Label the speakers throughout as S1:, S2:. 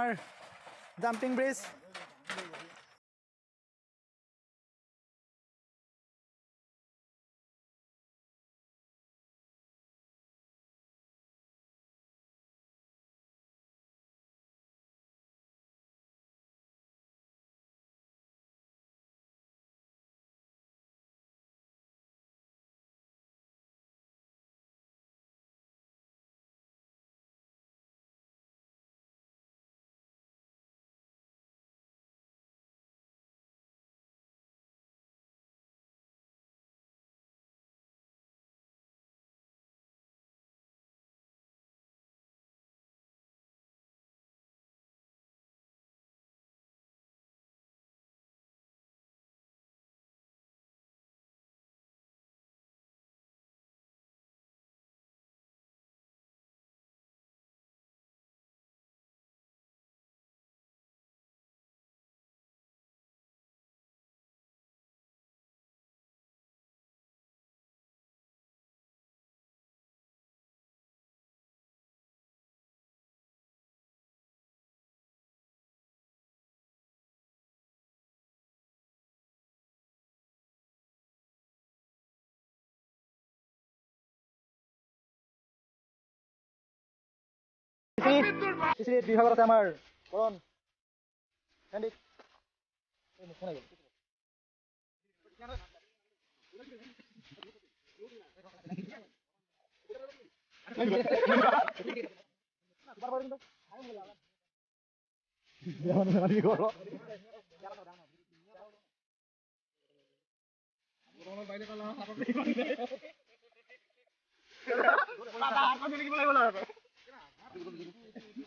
S1: আমাৰ jumping bridge. বিভাগত আছে আমাৰ কৰণ হেন্দিক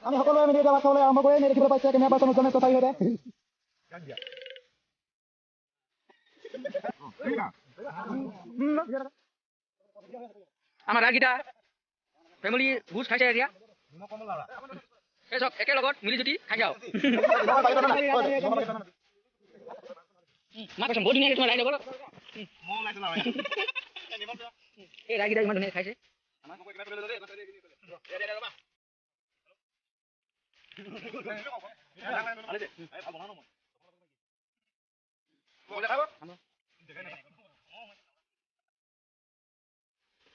S1: আমি সকলোৱে মিলি এটা চাবলৈ আৰম্ভ কৰি দেখিবলৈ পাইছে কেমেৰা পাৰ্চন উজ্জ্বল কছাৰীৰ সৈতে
S2: আমাৰ ৰাগীটা ফেমিলি ভোজ খাইছে এতিয়া এই চব একে লগত মিলি জুতি খাই যাওঁ মা কৈছে বহুত ধুনীয়াকৈ তোমাৰ ৰাইড এই ৰাগীটা ইমান ধুনীয়াকৈ খাইছে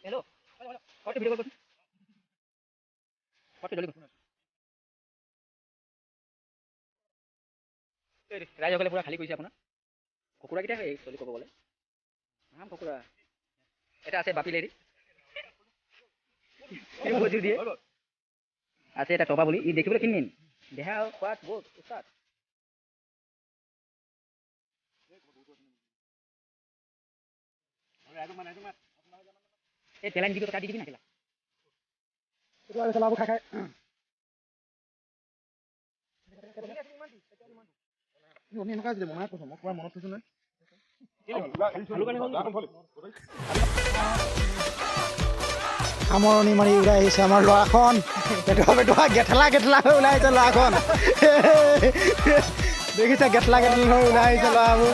S2: হেল্ল' ভিডিঅ' কল ৰাইজসকলে পুৰা খালী কৰিছে আপোনাৰ কুকুৰাকেইটা চলি ক'ব গ'লে কুকুৰা এটা আছে বাপি লেৰি দিয়ে আছে এটা টপা বুলি ই দেখিবলৈ কিনিম দেহা খোৱাত বহুত উস্তাদ এই তেলাইন দিবি কাটি দিবি না কেলা
S1: চলাব খাই খাই এনেকুৱা আছিলে মনত কৈছো মই মনত থৈছো নহয় সামৰণি মাৰি ওলাই আহিছে আমাৰ ল'ৰাখন পেটুৱা গেঠেলা হৈ ওলাই আহিছে ল'ৰাখন দেখিছে গেঠেলা হৈ ওলাই আহিছে ল'ৰাবোৰ